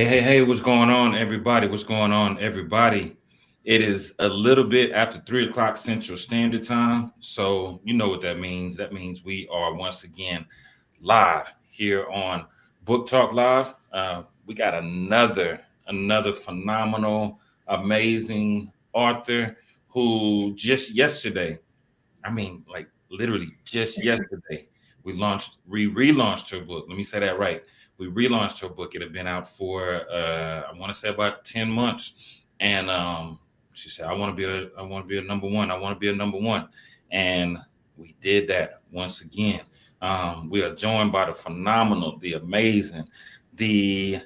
Hey, what's going on, everybody? What's going on, everybody? It is a little bit after 3 o'clock Central Standard Time. So, you know what that means. That means we are once again live here on Book Talk Live. We got another phenomenal, amazing author who just yesterday, I mean, like literally just yesterday, we relaunched her book. Let me say that right. We relaunched her book. It had been out for I want to say about 10 months, and she said, I want to be a number one. I want to be a number one," and we did that once again. We are joined by the phenomenal, the amazing, the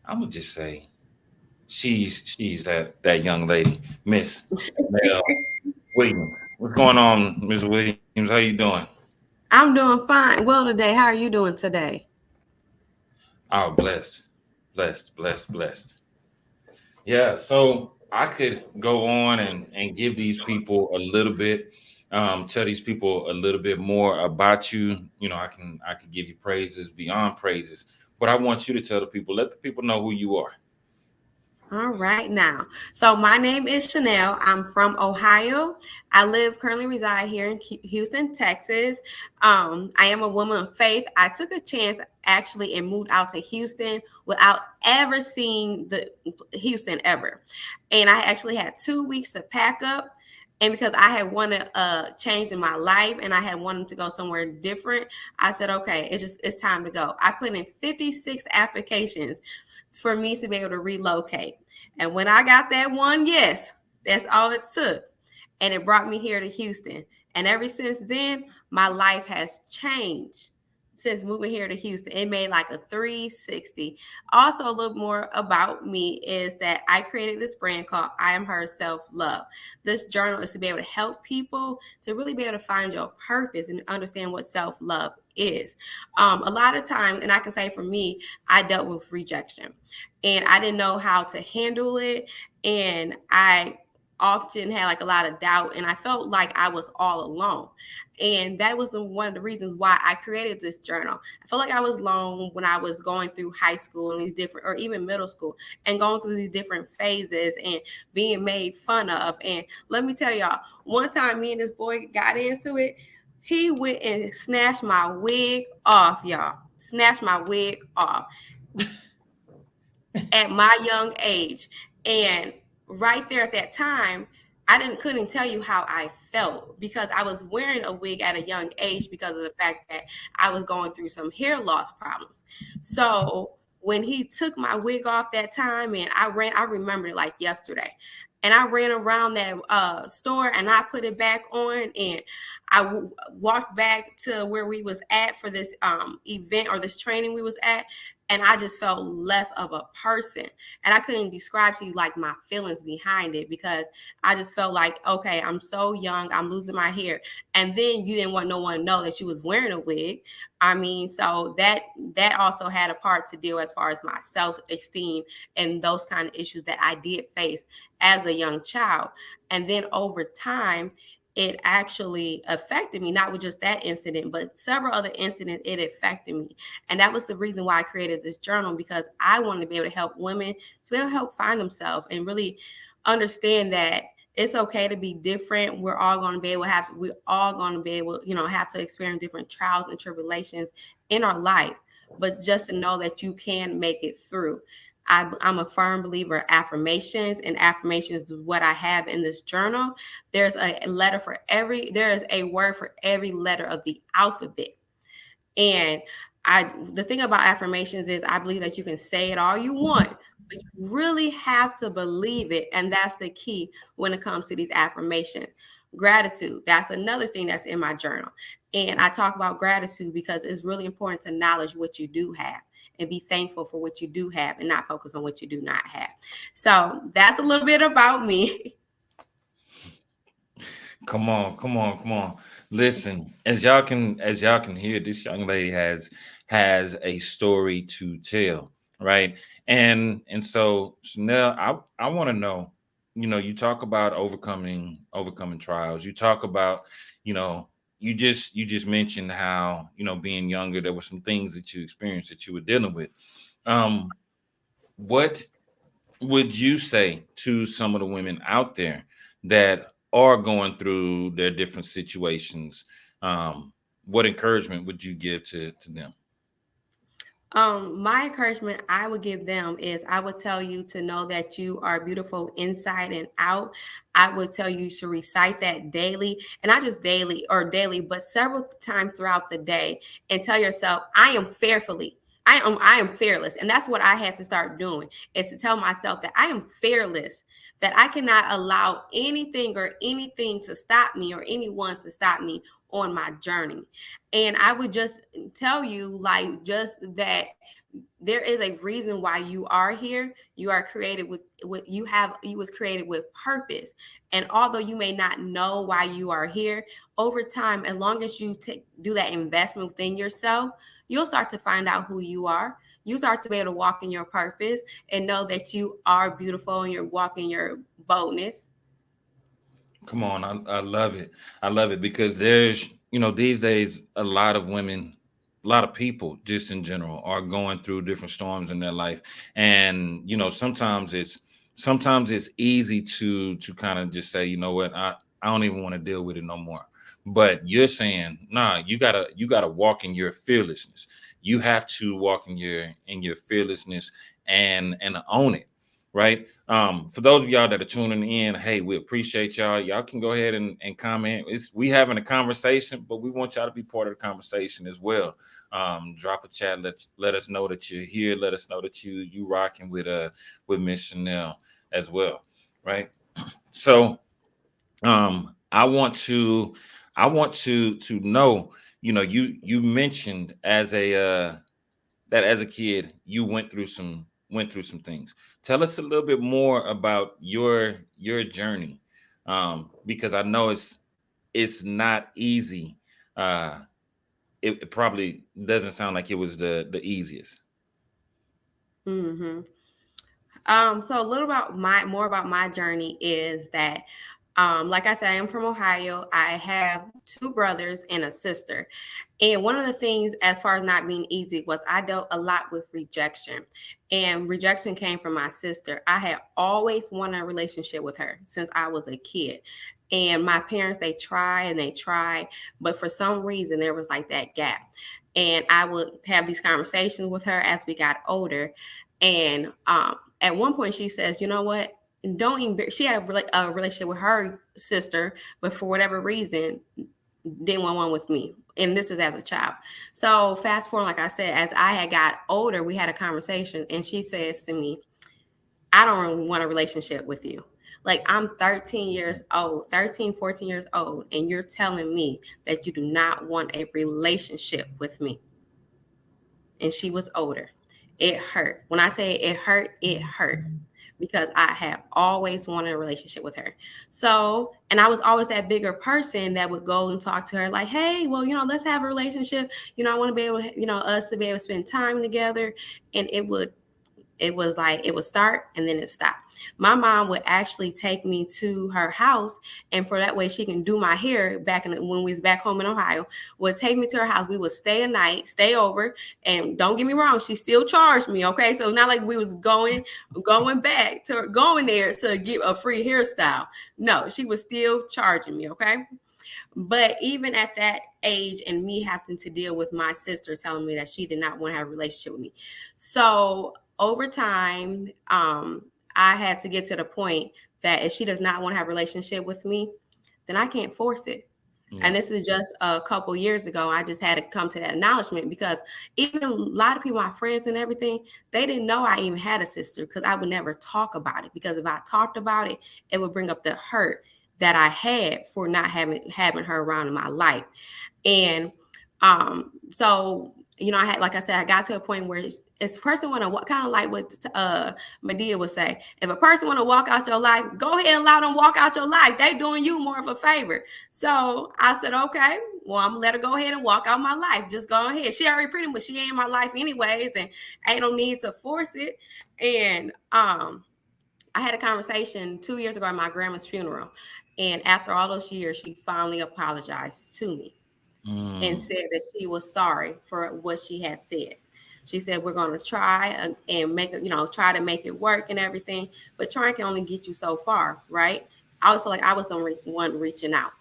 I'm gonna just say she's that young lady, Miss Chanel Williams. What's going on, Miss Williams? How you doing? I'm doing fine. Well, today, how are you doing today? Oh, blessed. Yeah, so I could go on and give these people a little bit, tell these people a little bit more about you. You know, I can give you praises beyond praises, but I want you to tell the people, let the people know who you are. All right, now. So, my name is Chanel. I'm from Ohio. I currently reside here in Houston, Texas. I am a woman of faith. I took a chance actually and moved out to Houston without ever seeing the Houston ever. And I actually had 2 weeks to pack up. And because I had wanted a change in my life and I had wanted to go somewhere different, I said, okay, it's time to go. I put in 56 applications for me to be able to relocate. And when I got that one, yes, that's all it took. And it brought me here to Houston. And ever since then, my life has changed since moving here to Houston. It made like a 360. Also, a little more about me is that I created this brand called I Am Her Self Love. This journal is to be able to help people to really be able to find your purpose and understand what self love is. A lot of times, and I can say for me, I dealt with rejection and I didn't know how to handle it. And I often had like a lot of doubt and I felt like I was all alone. And that was one of the reasons why I created this journal. I felt like I was alone when I was going through high school and these different, or even middle school, and going through these different phases and being made fun of. And let me tell y'all, one time me and this boy got into it, he went and snatched my wig off, y'all. Snatched my wig off at my young age. And right there at that time, I didn't couldn't tell you how I felt because I was wearing a wig at a young age because of the fact that I was going through some hair loss problems. So when he took my wig off that time and I remember it like yesterday. And I ran around that store and I put it back on and walked back to where we was at for this event or this training we was at, and I just felt less of a person. And I couldn't describe to you like my feelings behind it because I just felt like, okay, I'm so young, I'm losing my hair. And then you didn't want no one to know that you was wearing a wig. I mean, so that also had a part to deal as far as my self-esteem and those kind of issues that I did face as a young child. And then over time, it actually affected me, not with just that incident, but several other incidents, it affected me. And that was the reason why I created this journal because I wanted to be able to help women to be able to help find themselves and really understand that it's okay to be different. We're all going to be able, have to experience different trials and tribulations in our life, but just to know that you can make it through. I'm a firm believer in affirmations, and affirmations is what I have in this journal. There is a word for every letter of the alphabet. And the thing about affirmations is I believe that you can say it all you want, but you really have to believe it. And that's the key when it comes to these affirmations. Gratitude, that's another thing that's in my journal. And I talk about gratitude because it's really important to acknowledge what you do have and be thankful for what you do have and not focus on what you do not have. So that's a little bit about me. Come on. Listen, as y'all can hear, this young lady has a story to tell, right? And so Chanel, I want to know, you talk about overcoming trials. You talk about, you know, you just mentioned how, being younger, there were some things that you experienced that you were dealing with. Um, what would you say to some of the women out there that are going through their different situations? What encouragement would you give to them? My encouragement I would give them is I would tell you to know that you are beautiful inside and out. I would tell you to recite that daily, and not just daily, but several times throughout the day, and tell yourself, I am fearfully. I am fearless. And that's what I had to start doing, is to tell myself that I am fearless, that I cannot allow anything to stop me or anyone to stop me on my journey. And I would just tell you, like, just that there is a reason why you are here. You are created with you was created with purpose. And although you may not know why you are here, over time, as long as you do that investment within yourself, you'll start to find out who you are. You start to be able to walk in your purpose and know that you are beautiful and you're walking your boldness. Come on, I love it. I love it because there's, these days, a lot of women, a lot of people just in general are going through different storms in their life. And, sometimes it's easy to kind of just say, you know what, I don't even want to deal with it no more. But you're saying, nah, you gotta walk in your fearlessness. You have to walk in your fearlessness and own it, right? For those of y'all that are tuning in, hey, we appreciate y'all. Y'all can go ahead and comment. We having a conversation, but we want y'all to be part of the conversation as well. Drop a chat. Let us know that you're here. Let us know that you rocking with Miss Chanel as well, right? So I want to know, you mentioned that as a kid you went through some things. Tell us a little bit more about your journey, because I know it's not easy. Uh, it probably doesn't sound like it was the easiest. Hmm. So a little about my more about my journey is that, like I said, I am from Ohio. I have two brothers and a sister. And one of the things, as far as not being easy, was I dealt a lot with rejection. And rejection came from my sister. I had always wanted a relationship with her since I was a kid. And my parents, they try and they try, but for some reason there was like that gap. And I would have these conversations with her as we got older. And at one point she says, you know what? Don't even. She had a relationship with her sister, but for whatever reason, didn't want one with me. And this is as a child. So fast forward, like I said, as I had got older, we had a conversation, and she says to me, I don't really want a relationship with you. Like, I'm 13 years old, 13, 14 years old, and you're telling me that you do not want a relationship with me. And she was older. It hurt. When I say it hurt because I have always wanted a relationship with her. So, and I was always that bigger person that would go and talk to her like, hey, well, let's have a relationship. I want to be able to, us to be able to spend time together. And it was like it would start and then it stopped. My mom would actually take me to her house, and for that way she can do my hair when we was back home in Ohio. Would take me to her house. We would stay a night, stay over, and don't get me wrong, she still charged me. Okay, so not like we was going back to going there to get a free hairstyle. No, she was still charging me. Okay. But even at that age, and me having to deal with my sister telling me that she did not want to have a relationship with me. So over time, I had to get to the point that if she does not want to have a relationship with me, then I can't force it. Yeah. And this is just a couple years ago. I just had to come to that acknowledgement, because even a lot of people, my friends and everything, they didn't know I even had a sister, because I would never talk about it. Because if I talked about it, it would bring up the hurt that I had for not having her around in my life. And so I had, like I said, I got to a point where if a person want to, kind of like what Medea would say, if a person want to walk out your life, go ahead and allow them walk out your life. They doing you more of a favor. So I said, okay, well, I'm gonna let her go ahead and walk out my life. Just go ahead. She already pretty much, she ain't in my life anyways, and ain't no need to force it. And I had a conversation 2 years ago at my grandma's funeral. And after all those years, she finally apologized to me and Mm. said that she was sorry for what she had said. She said, we're going to try and make it, try to make it work and everything. But trying can only get you so far, right? I always feel like I was the one reaching out.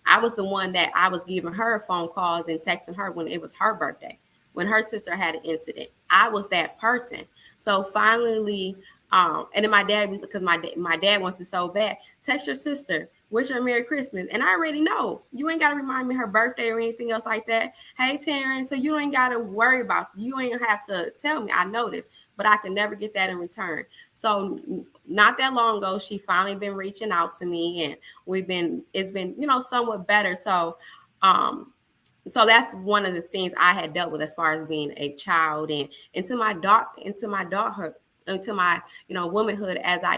I was the one that I was giving her phone calls and texting her when it was her birthday, when her sister had an incident. I was that person. So finally, and then my dad, because my dad wants it so bad, text your sister, wish her Merry Christmas. And I already know. You ain't got to remind me her birthday or anything else like that. Hey, Terrence, so you ain't got to worry about, you ain't have to tell me. I know this, but I can never get that in return. So not that long ago, she finally been reaching out to me, and it's been, somewhat better. So, so that's one of the things I had dealt with as far as being a child, and into my daughterhood, into my womanhood, as I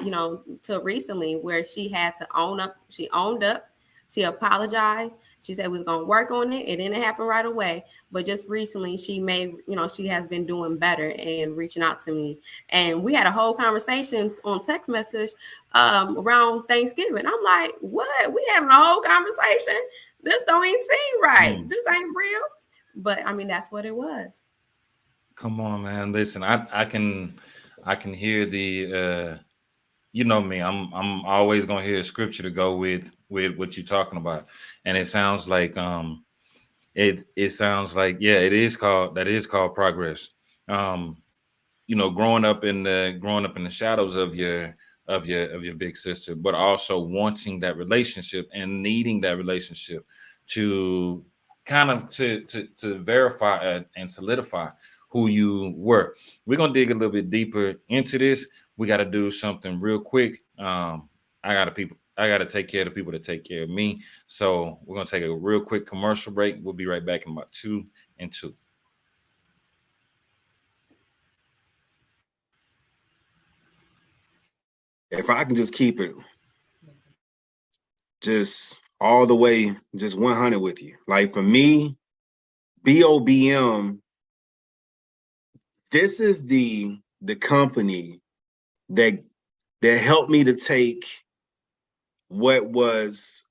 till recently, where she had to own up. She owned up. She apologized. She said we was gonna work on it. It didn't happen right away, but just recently she made, she has been doing better and reaching out to me. And we had a whole conversation on text message around Thanksgiving. I'm like, what? We having a whole conversation? This don't even seem right. This ain't real. But I mean, that's what it was. Come on, man. Listen, I can hear the you know me, I'm always gonna hear a scripture to go with what you're talking about. And it sounds like it sounds like, yeah, it is called progress. Growing up in the shadows of your big sister, but also wanting that relationship and needing that relationship to kind of to verify and solidify who you were. We're gonna dig a little bit deeper into this. We got to do something real quick. I got to take care of the people that take care of me. So we're gonna take a real quick commercial break. We'll be right back in about 2 and 2. If I can just keep it just all the way, just 100 with you. Like for me, BOBM, this is the company that helped me to take what was,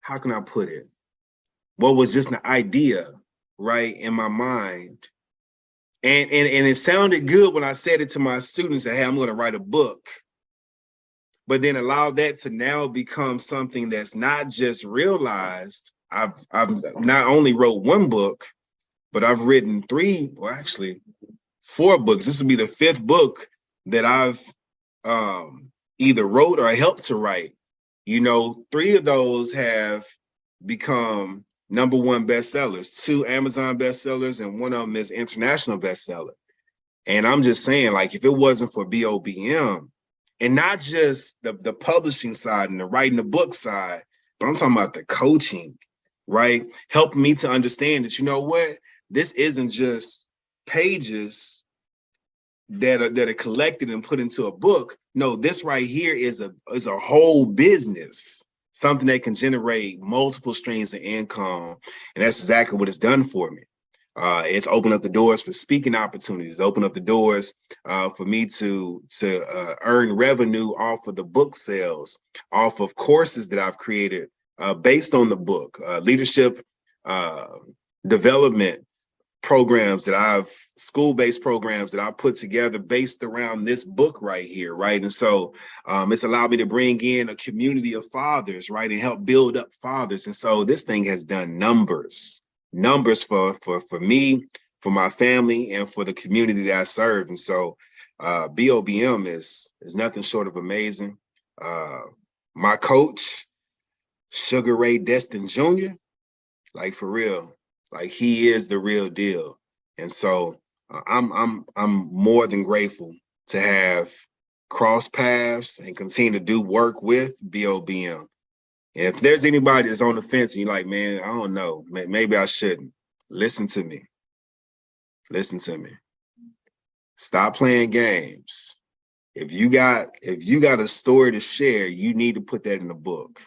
how can I put it? What was just an idea, right, in my mind. And it sounded good when I said it to my students that, hey, I'm going to write a book. But then allow that to now become something that's not just realized. I've not only wrote one book, but I've written 4 books. This will be the 5th book that I've either wrote or helped to write. 3 of those have become #1 bestsellers, 2 Amazon bestsellers, and one of them is international bestseller. And I'm just saying, like, if it wasn't for BOBM, and not just the publishing side and the writing the book side, but I'm talking about the coaching, right? Helping me to understand that, you know what, this isn't just pages that are collected and put into a book. No, this right here is a whole business, something that can generate multiple streams of income. And that's exactly what it's done for me. It's opened up the doors for speaking opportunities, opened up the doors for me to earn revenue off of the book sales, off of courses that I've created based on the book, leadership development programs school-based programs that I put together based around this book right here, right? And so it's allowed me to bring in a community of fathers, right, and help build up fathers. And so this thing has done numbers for me, for my family, and for the community that I serve. And so BOBM is nothing short of amazing. My coach, Sugar Ray Destin Jr., like for real, like he is the real deal. And so I'm more than grateful to have crossed paths and continue to do work with BOBM. And if there's anybody that's on the fence and you're like, man, I don't know, maybe I shouldn't, listen to me. Stop playing games. If you got a story to share, you need to put that in a book.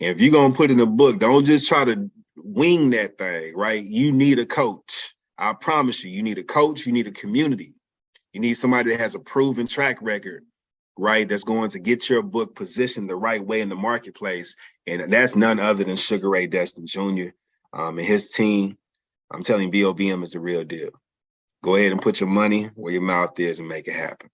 And if you're gonna put it in a book, don't just try to wing that thing, right? You need a coach. I promise you, you need a coach, you need a community. You need somebody that has a proven track record, right? That's going to get your book positioned the right way in the marketplace. And that's none other than Sugar Ray Destin Jr. And his team. I'm telling you, BOBM is the real deal. Go ahead and put your money where your mouth is and make it happen.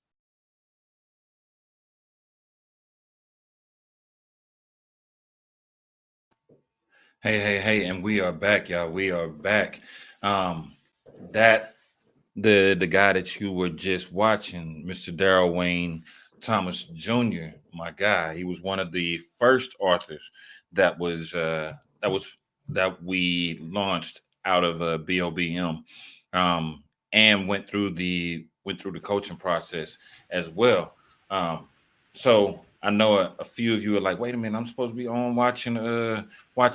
Hey, and we are back, y'all. We are back. That the guy that you were just watching, Mr. Daryl Wayne Thomas Jr., my guy, he was one of the first authors that we launched out of BOBM, and went through the coaching process as well. So I know a few of you are like, wait a minute, I'm supposed to be on watching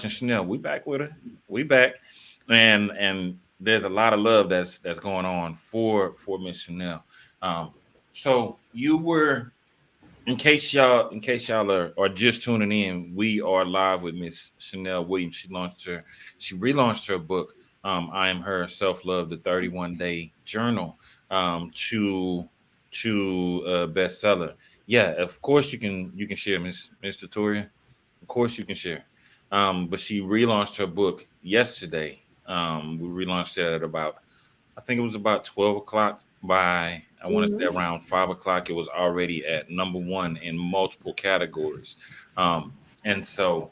Chanel. We back with her. We back. And there's a lot of love that's going on for Miss Chanel. So you were, in case y'all are just tuning in, we are live with Miss Chanel Williams. She relaunched her book, I Am Her, Self-Love, the 31-Day Journal, to bestseller. Yeah, of course you can share, Miss Victoria. Of course you can share. But she relaunched her book yesterday. We relaunched it at about, I think it was about 12 o'clock. By, I want to say around 5 o'clock, it was already at #1 in multiple categories. And so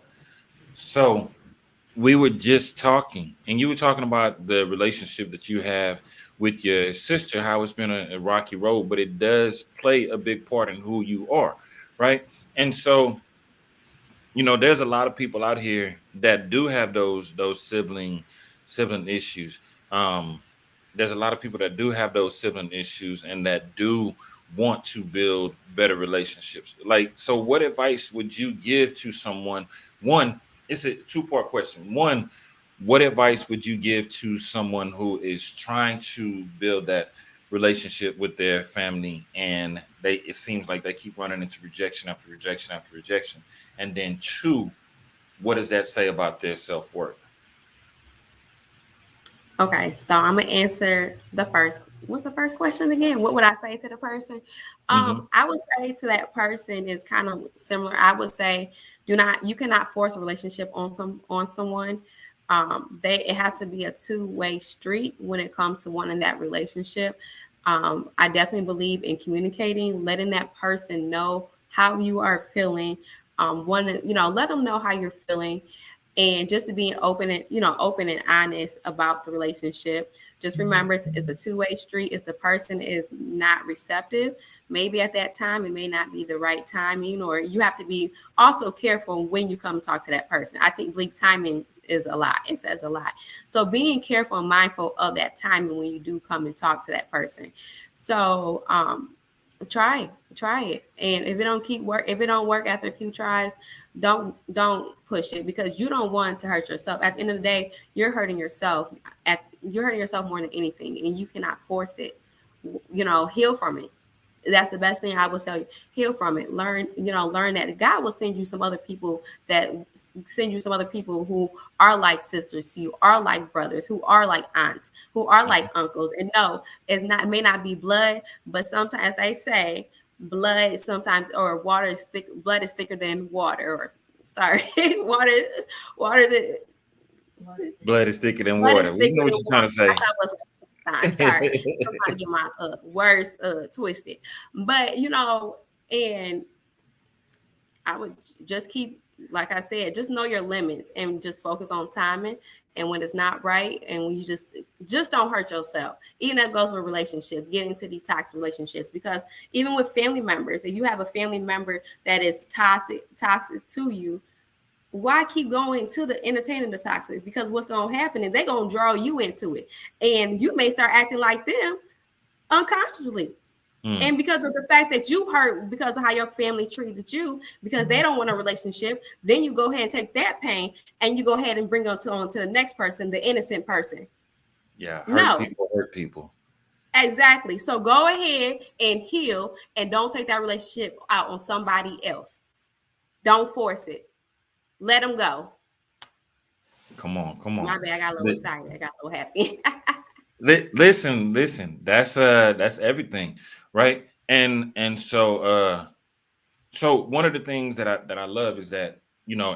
we were just talking, and you were talking about the relationship that you have with your sister, how it's been a rocky road, but it does play a big part in who you are, right? And so, there's a lot of people out here that do have those sibling issues. There's a lot of people that do have those sibling issues and that do want to build better relationships. Like, so what advice would you give to someone? One, it's a two-part question. One, what advice would you give to someone who is trying to build that relationship with their family, and it seems like they keep running into rejection after rejection after rejection? And then two, what does that say about their self-worth? Okay, so I'm gonna answer the first. What's the first question again? What would I say to the person? I would say to that person is kind of similar. I would say, you cannot force a relationship on someone. It has to be a two-way street when it comes to wanting that relationship. I definitely believe in communicating, letting that person know how you are feeling. Let them know how you're feeling, and just to being open and honest about the relationship. Just remember, it's a two-way street. If the person is not receptive, maybe at that time it may not be the right timing, or you have to be also careful when you come talk to that person. I believe timing is a lot. It says a lot. So being careful and mindful of that timing when you do come and talk to that person. So try it, and if it don't work after a few tries, don't push it, because you don't want to hurt yourself. At the end of the day, you're hurting yourself more than anything, and you cannot force it. Heal from it. That's the best thing I will tell you. Heal from it. Learn that God will send you some other people who are like sisters to you, are like brothers, who are like aunts, who are like uncles. And no, it may not be blood, but sometimes they say blood is thicker than water. Or sorry, water Blood is thicker than blood is water. We thicker know what than you're trying water. to say. I'm sorry. I'm trying to get my words twisted. But and I would just keep, like I said, just know your limits and just focus on timing. And when it's not right, and when you just don't hurt yourself. Even that goes with relationships, getting into these toxic relationships. Because even with family members, if you have a family member that is toxic to you, why keep going to the entertaining the toxic? Because what's going to happen is they're going to draw you into it, and you may start acting like them unconsciously. And because of the fact that you hurt because of how your family treated you, because they don't want a relationship, then you go ahead and take that pain and you go ahead and bring it on to the next person, the innocent person. Yeah, hurt people. Exactly. So go ahead and heal, and don't take that relationship out on somebody else. Don't force it. Let them go. Come on. My bad. I got a little excited. I got a little happy. Listen. That's everything, right? And so one of the things that I love is that,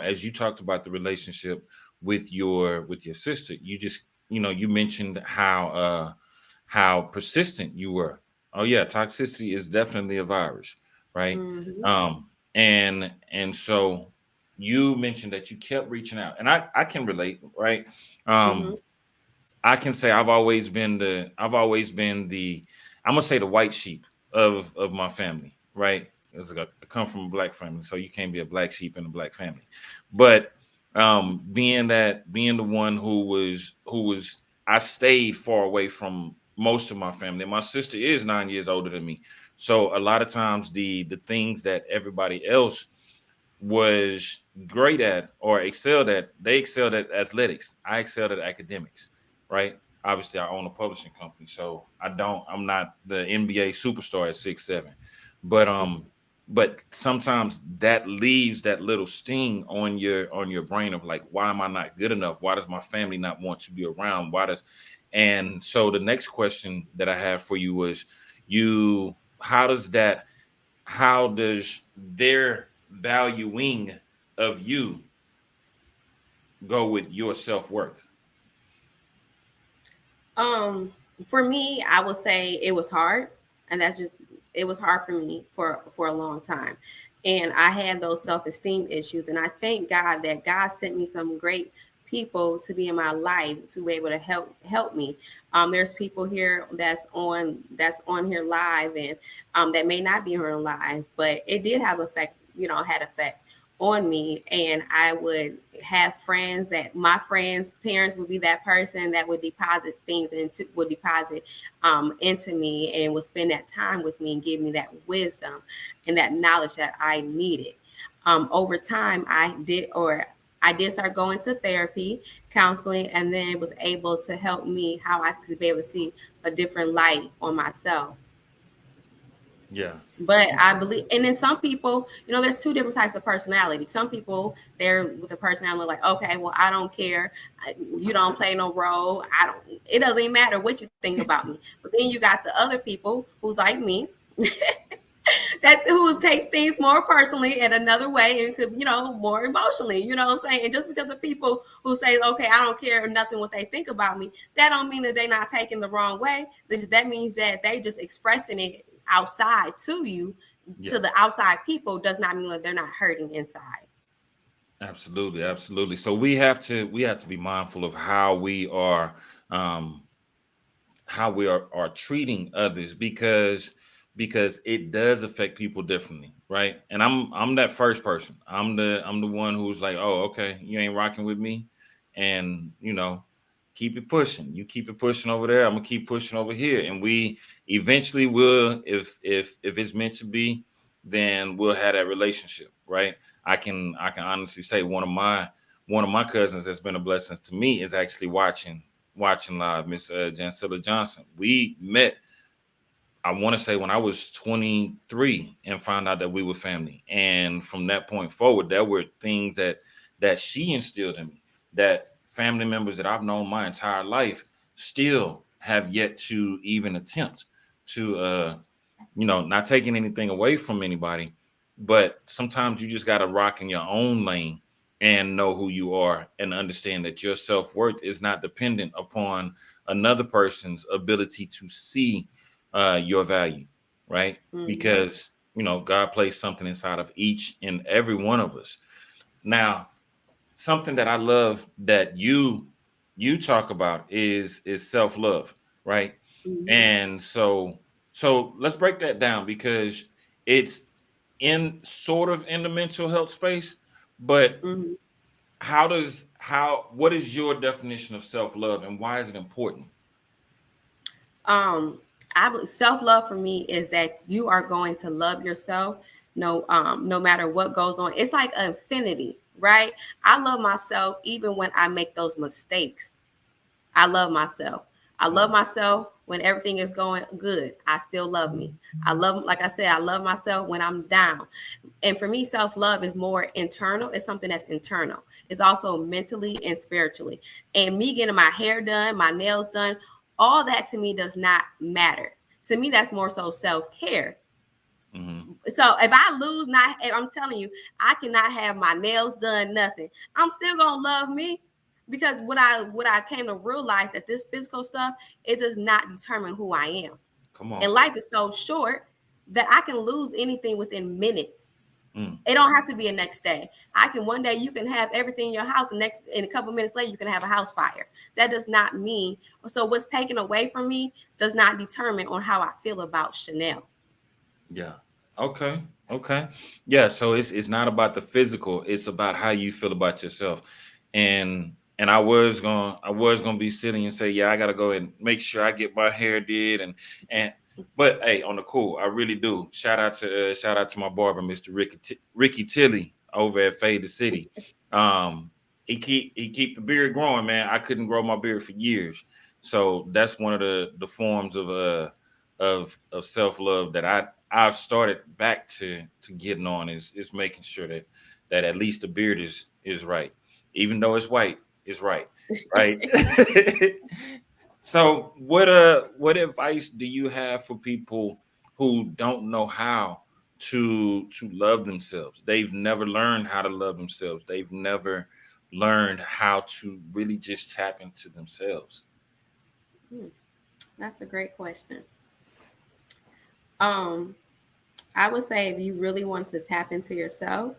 as you talked about the relationship with your sister, you just you mentioned how persistent you were. Oh yeah, toxicity is definitely a virus, right? Mm-hmm. And so you mentioned that you kept reaching out, and I can relate, right? Mm-hmm. I can say I've always been the I'm gonna say the white sheep of my family, right? I come from a black family, so you can't be a black sheep in a black family. But being the one who was I stayed far away from most of my family. My sister is 9 years older than me. So a lot of times the things that everybody else was great at or excelled at, they excelled at athletics. I excelled at academics, right? Obviously, I own a publishing company, so I'm not the NBA superstar at 6'7", but but sometimes that leaves that little sting on your brain of like, why am I not good enough? Why does my family not want to be around? And so the next question that I have for you was, you, how does their valuing of you go with your self-worth? Um, for me, I would say it was hard, and that's just it was hard for me for a long time, and I had those self-esteem issues, and I thank God that God sent me some great people to be in my life to be able to help me. There's people here that's on here live, and that may not be here live, but it did have effect, had effect on me. And I would have friends that my friends parents would be that person that would deposit into me and would spend that time with me and give me that wisdom and that knowledge that I needed. Over time I did start going to therapy, counseling, and then it was able to help me how I could be able to see a different light on myself. Yeah. But I believe, and then some people, there's two different types of personality. Some people, they're with a personality like, okay, well, I don't care. You don't play no role. It doesn't even matter what you think about me. But then you got the other people who's like me, that who takes things more personally in another way and could, more emotionally, you know what I'm saying? And just because the people who say, okay, I don't care nothing what they think about me, that don't mean that they're not taking the wrong way. That means that they just expressing it outside to you, Yeah. to the outside people, does not mean that they're not hurting inside. Absolutely, absolutely. So we have to be mindful of um how we are treating others, because it does affect people differently, right? And I'm that first person. I'm the one who's like, oh, okay, you ain't rocking with me, and keep it pushing. You keep it pushing over there. I'm gonna keep pushing over here, and we eventually will, if it's meant to be, then we'll have that relationship, right? I can honestly say one of my cousins that's been a blessing to me is actually watching live, Miss Jancilla Johnson. We met, I want to say, when I was 23, and found out that we were family. And from that point forward, there were things that she instilled in me, that family members that I've known my entire life still have yet to even attempt to not taking anything away from anybody, but sometimes you just got to rock in your own lane and know who you are, and understand that your self-worth is not dependent upon another person's ability to see your value, right? Mhm. Because God placed something inside of each and every one of us. Now, something that I love that you talk about is self-love, right? Mhm. And so let's break that down, because it's in sort of in the mental health space, but Mhm. what is your definition of self-love, and why is it important? um Self-love for me is that you are going to love yourself, no matter what goes on. It's like infinity, right? I love myself even when I make those mistakes. I love myself. I love Wow. myself when everything is going good. I still love me. Like I said, I love myself when I'm down. And for me, self-love is more internal. It's something that's internal. It's also mentally and spiritually. And me getting my hair done, my nails done, all that to me does not matter. To me, that's more so self-care. Hmm. So if I lose, I'm telling you, I cannot have my nails done, nothing. I'm still gonna love me, because what I came to realize that this physical stuff, it does not determine who I am. Come on. And life is so short that I can lose anything within minutes. Mm. It don't have to be a next day. I can one day you can have everything in your house, the next in a couple minutes later you can have a house fire. That does not mean, so what's taken away from me does not determine on how I feel about Chanel. Yeah. Okay. Okay. Yeah. So it's not about the physical. It's about how you feel about yourself. And I was gonna be sitting and say, yeah, I gotta go and make sure I get my hair did and but hey, on the cool, I really do. Shout out to my barber, Mr. Ricky Tilly over at Fade the City. He keep the beard growing, man. I couldn't grow my beard for years. So that's one of the forms of self-love that I've started back to getting on is making sure that at least the beard is right. Even though it's white, it's right. Right. So what advice do you have for people who don't know how to love themselves? They've never learned how to love themselves. They've never learned how to really just tap into themselves. Hmm, that's a great question. Um, I would say if you really want to tap into yourself,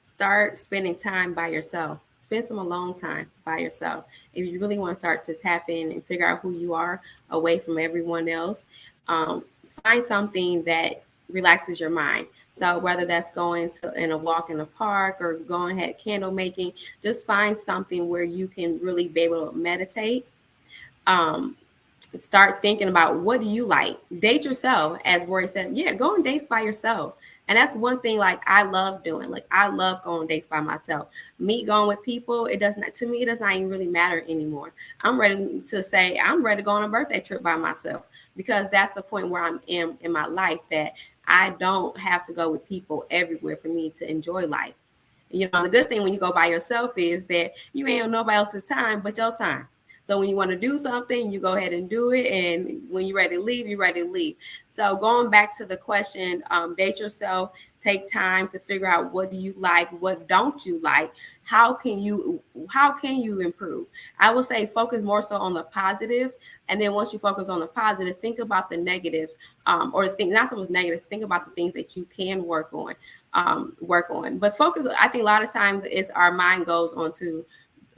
start spending time by yourself. Spend some alone time by yourself. If you really want to start to tap in and figure out who you are away from everyone else, um, find something that relaxes your mind. So whether that's going to in a walk in the park or going ahead candle making, just find something where you can really be able to meditate. Um, Start thinking about what do you like. Date yourself, as Rory said. Yeah, go on dates by yourself. And that's one thing like I love doing. Like I love going on dates by myself. Me going with people, it doesn't to me, it does not even really matter anymore. I'm ready to say I'm ready to go on a birthday trip by myself because that's the point where I'm in my life that I don't have to go with people everywhere for me to enjoy life. You know, the good thing when you go by yourself is that you ain't on nobody else's time but your time. So when you want to do something, you go ahead and do it. And when you're ready to leave, you're ready to leave. So going back to the question, date yourself, take time to figure out what do you like, what don't you like, how can you improve? I would say focus more so on the positive, and then once you focus on the positive, think about the negatives, or the thing not so much negative. Think about the things that you can work on. But focus. I think a lot of times it's our mind goes on to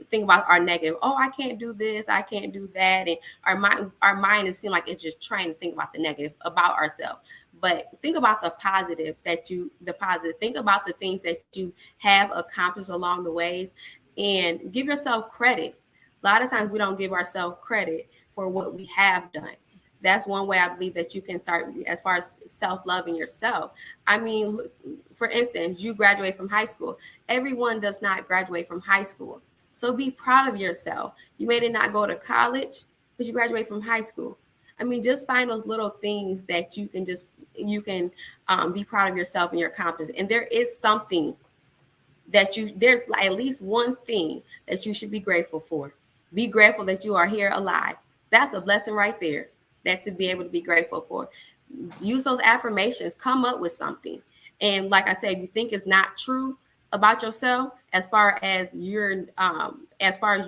think about our negative. Oh, I can't do this, I can't do that, and our mind is seem like it's just trying to think about the negative about ourselves. But think about the positive. Think about the things that you have accomplished along the ways, and give yourself credit. A lot of times we don't give ourselves credit for what we have done. That's one way I believe that you can start as far as self-loving yourself. I mean, for instance, you graduate from high school. Everyone does not graduate from high school. So be proud of yourself. You may not go to college, but you graduate from high school. I mean, just find those little things that you can be proud of yourself and your accomplishments. And there is something there's like at least one thing that you should be grateful for. Be grateful that you are here alive. That's a blessing right there. That to be able to be grateful for. Use those affirmations. Come up with something. And like I said, if you think it's not true about yourself, as far as you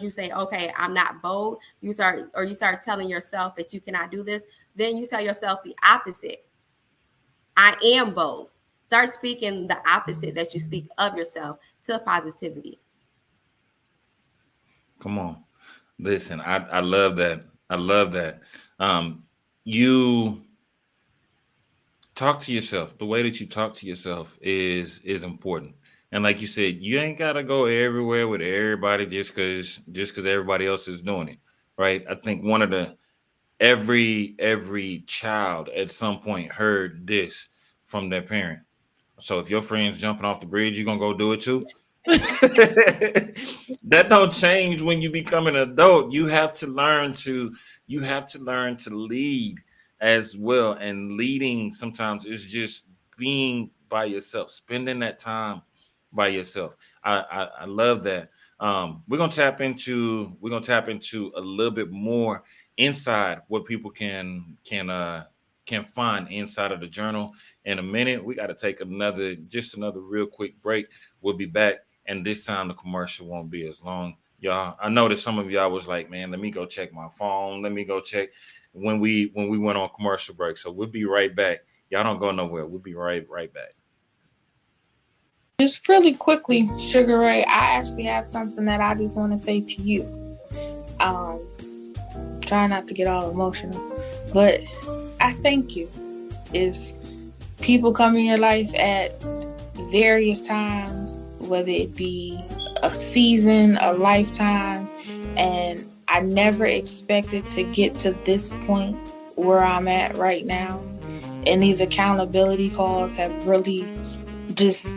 say, okay, I'm not bold, you start telling yourself that you cannot do this, then you tell yourself the opposite. I am bold. Start speaking the opposite that you speak of yourself to positivity. Come on. Listen, I love that. I love that. You talk to yourself. The way that you talk to yourself is important. And like you said, you ain't gotta go everywhere with everybody just because everybody else is doing it. Right. I think one of the every child at some point heard this from their parent. So if your friend's jumping off the bridge, you're gonna go do it too. That don't change when you become an adult. You have to learn to lead as well. And leading sometimes is just being by yourself, spending that time by yourself. I love that. We're gonna tap into a little bit more inside what people can find inside of the journal in a minute. We got to take another real quick break. We'll be back, and this time the commercial won't be as long. y'all. I know that some of y'all was like, man, let me go check my phone. Let me go check when we went on commercial break. So we'll be right back. Y'all don't go nowhere. We'll be right back. Just really quickly, Sugar Ray, I actually have something that I just want to say to you. Try not to get all emotional, but I thank you. Is people come in your life at various times, whether it be a season, a lifetime, and I never expected to get to this point where I'm at right now. And these accountability calls have really just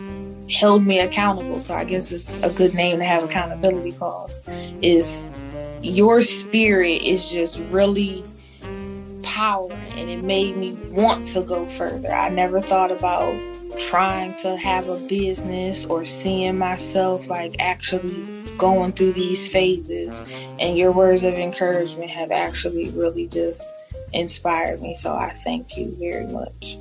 held me accountable. So I guess it's a good name to have, accountability calls. Is your spirit is just really powering, and it made me want to go further. I never thought about trying to have a business or seeing myself like actually going through these phases, and your words of encouragement have actually really just inspired me. So I thank you very much.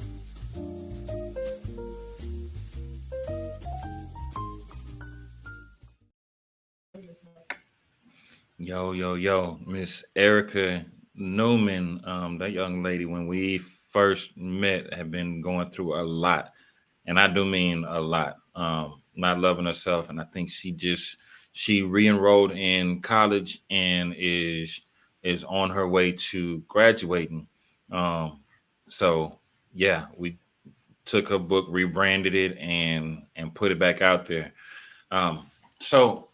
Yo, Miss Erica Newman, that young lady, when we first met, had been going through a lot, and I do mean a lot. Not loving herself, and I think she re-enrolled in college and is on her way to graduating. So yeah, we took her book, rebranded it, and put it back out there. So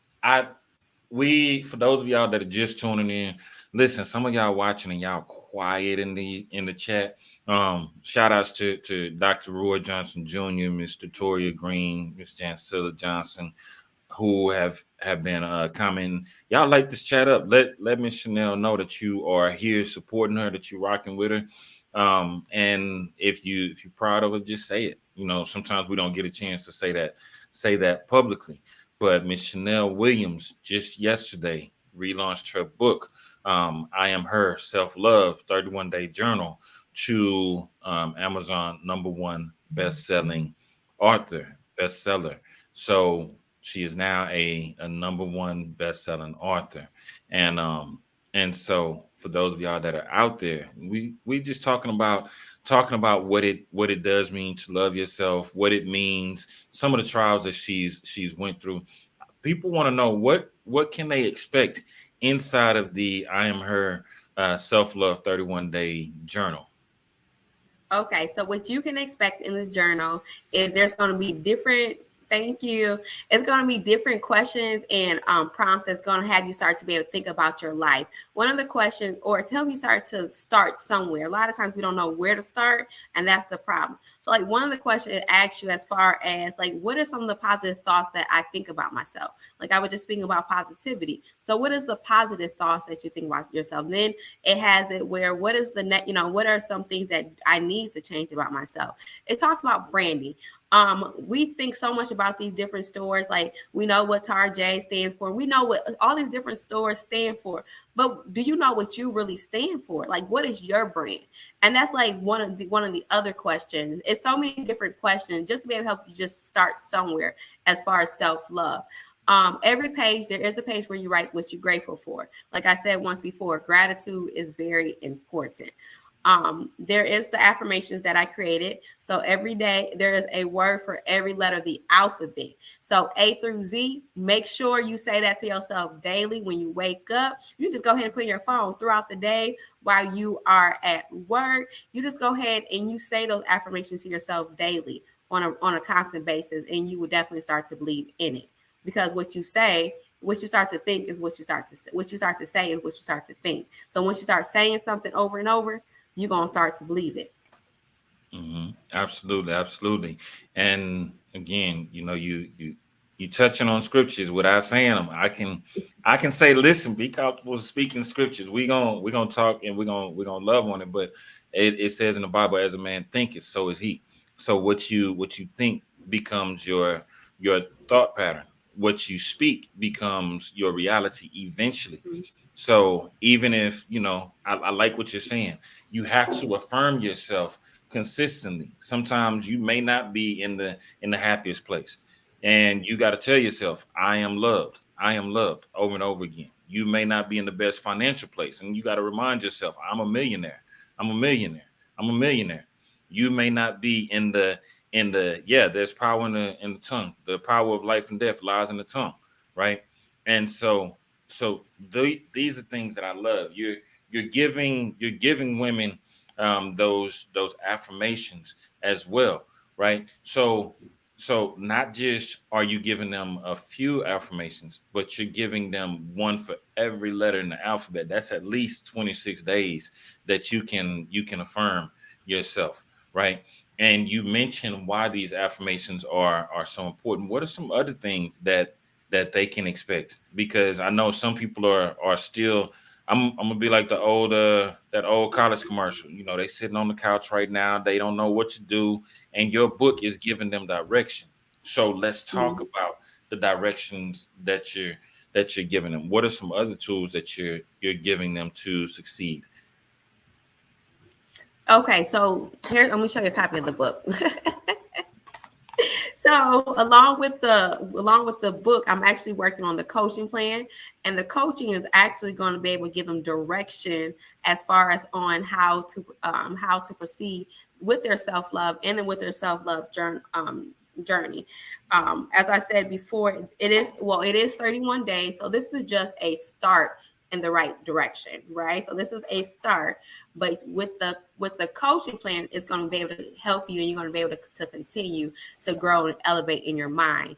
for those of y'all that are just tuning in, listen, some of y'all watching and y'all quiet in the chat. Shout outs to Dr. Roy Johnson Jr., Miss Toria Green, Miss Jancilla Johnson, who have been commenting. Y'all like this chat up. Let Miss Chanel know that you are here supporting her, that you're rocking with her. And if you're proud of it, just say it. You know, sometimes we don't get a chance to say that publicly. But Miss Chanel Williams just yesterday relaunched her book, I Am Her, Self-Love, 31-Day Journal, to Amazon #1 best-selling bestseller. So she is now a #1 best-selling author. And so for those of y'all that are out there, we just talking about what it does mean to love yourself, what it means, some of the trials that she's went through. People want to know what can they expect inside of the I Am Her Self-Love 31-Day Journal. Okay, so what you can expect in this journal is there's going to be different. Thank you. It's going to be different questions and prompts that's going to have you start to be able to think about your life. One of the questions, or to help you start somewhere. A lot of times we don't know where to start, and that's the problem. So like one of the questions it asks you as far as like, what are some of the positive thoughts that I think about myself? Like I was just speaking about positivity. So what is the positive thoughts that you think about yourself? Then it has it where what is the net, what are some things that I need to change about myself? It talks about branding. We think so much about these different stores. Like we know what Tarjay stands for. We know what all these different stores stand for. But do you know what you really stand for? Like, what is your brand? And that's like one of the other questions. It's so many different questions just to be able to help you just start somewhere as far as self-love. Every page, there is a page where you write what you're grateful for. Like I said once before, gratitude is very important. There is the affirmations that I created. So every day there is a word for every letter of the alphabet. So A through Z, make sure you say that to yourself daily when you wake up. You just go ahead and put in your phone throughout the day while you are at work. You just go ahead and you say those affirmations to yourself daily on a constant basis, and you will definitely start to believe in it. Because what you say, what you start to think is what you start to say. What you start to say is what you start to think. So once you start saying something over and over, you're going to start to believe it. Mm-hmm. Absolutely. And again, you touching on scriptures without saying them. I can say, listen, be comfortable speaking scriptures. We're gonna talk and we're gonna love on it. But it says in the Bible, as a man thinketh, so is he. So what you think becomes your thought pattern. What you speak becomes your reality eventually. Mm-hmm. So even if, I like what you're saying, you have to affirm yourself consistently. Sometimes you may not be in the happiest place. And you got to tell yourself, I am loved. I am loved over and over again. You may not be in the best financial place. And you got to remind yourself, I'm a millionaire. I'm a millionaire. I'm a millionaire. You may not be yeah, there's power in the tongue. The power of life and death lies in the tongue, right? And these are things that I love. You're giving women those affirmations as well, right? So not just are you giving them a few affirmations, but you're giving them one for every letter in the alphabet. That's at least 26 days that you can affirm yourself, right? And you mentioned why these affirmations are so important. What are some other things that they can expect? Because I know some people are still. I'm gonna be like the old that old college commercial. You know, they sitting on the couch right now. They don't know what to do, and your book is giving them direction. So let's talk about the directions that you're giving them. What are some other tools that you're giving them to succeed? Okay, so here I'm gonna show you a copy of the book. So along with the book, I'm actually working on the coaching plan, and the coaching is actually going to be able to give them direction as far as on how to proceed with their self-love and then with their self-love journey. As I said before, it is 31 days, so this is just a start in the right direction, right? So this is a start, but with the coaching plan, it's going to be able to help you, and you're going to be able to continue to grow and elevate in your mind,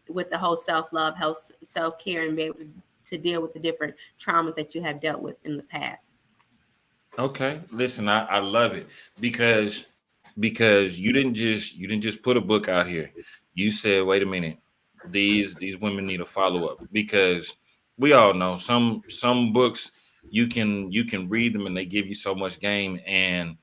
with the whole self-love, health, self-care, and be able to deal with the different traumas that you have dealt with in the past. Okay, listen, I love it because you didn't just put a book out here. You said, wait a minute, these women need a follow up, because we all know some books you can read them and they give you so much game, and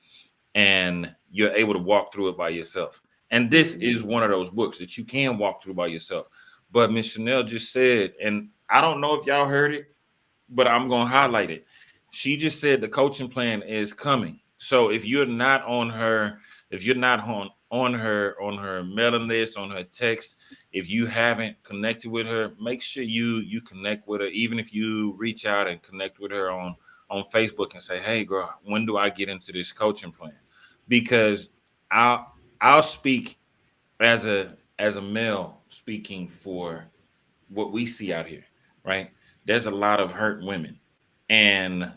you're able to walk through it by yourself. And this is one of those books that you can walk through by yourself. But Miss Chanel just said, and I don't know if y'all heard it, but I'm going to highlight it. She just said the coaching plan is coming. So if you're not on her mailing list, on her text, if you haven't connected with her, make sure you connect with her. Even if you reach out and connect with her on Facebook and say, "Hey, girl, when do I get into this coaching plan?" Because I'll speak as a male speaking for what we see out here, right? There's a lot of hurt women, and